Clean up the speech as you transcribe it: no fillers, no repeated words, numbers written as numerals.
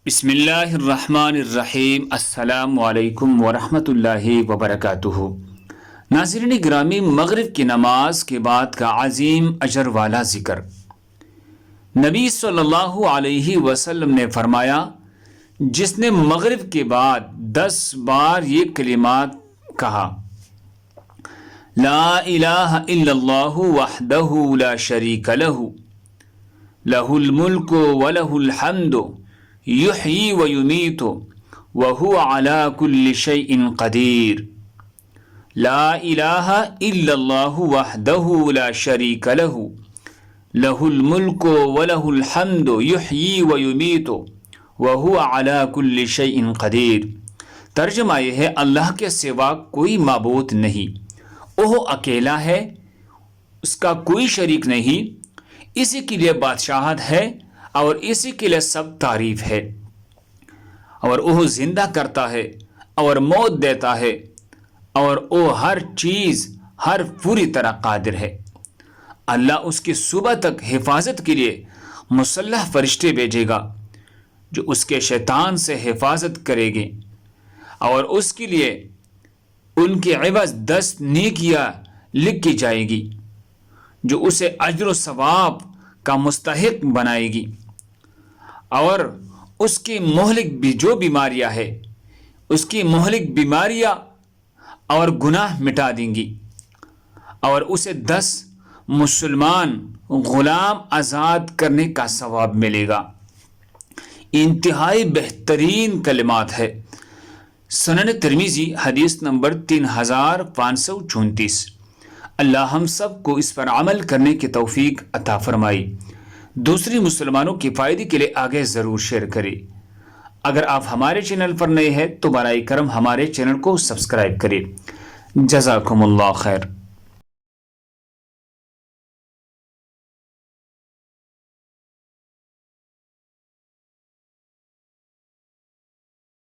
بسم اللہ الرحمن الرحیم۔ السلام علیکم ورحمۃ اللہ وبرکاتہ۔ ناظرین گرامی، مغرب کی نماز کے بعد کا عظیم اجر والا ذکر۔ نبی صلی اللہ علیہ وسلم نے فرمایا، جس نے مغرب کے بعد 10 بار یہ کلمات کہا، لا الہ الا اللہ وحدہ لا شریک لہ، لہ الملک ولہ الحمد یحیی و یمیت وہو علی کل شیء قدیر، لا الہ الا اللہ وحدہ لا شریک لہ، لہ الملک ولہ الحمد یحیی و یمیت وہو علی کل شیء قدیر۔ ترجمہ یہ ہے، اللہ کے سوا کوئی معبود نہیں، وہ اکیلا ہے، اس کا کوئی شریک نہیں، اسی کے لیے بادشاہت ہے اور اسی کے لیے سب تعریف ہے، اور وہ زندہ کرتا ہے اور موت دیتا ہے، اور وہ ہر چیز ہر پوری طرح قادر ہے۔ اللہ اس کی صبح تک حفاظت کے لیے مسلح فرشتے بھیجے گا جو اس کے شیطان سے حفاظت کرے گے، اور اس کے لیے ان کے عوض 10 نیکیاں لکھی جائے گی جو اسے اجر و ثواب کا مستحق بنائے گی، اور اس کی مہلک بھی جو بیماریاں ہے، اس کی مہلک بیماریاں اور گناہ مٹا دیں گی، اور اسے 10 مسلمان غلام آزاد کرنے کا ثواب ملے گا۔ انتہائی بہترین کلمات ہے۔ سنن ترمذی حدیث نمبر 3534۔ اللہ ہم سب کو اس پر عمل کرنے کی توفیق عطا فرمائی۔ دوسری مسلمانوں کی فائدے کے لیے آگے ضرور شیئر کریں۔ اگر آپ ہمارے چینل پر نئے ہیں تو برائے کرم ہمارے چینل کو سبسکرائب کریں۔ جزاکم اللہ خیر۔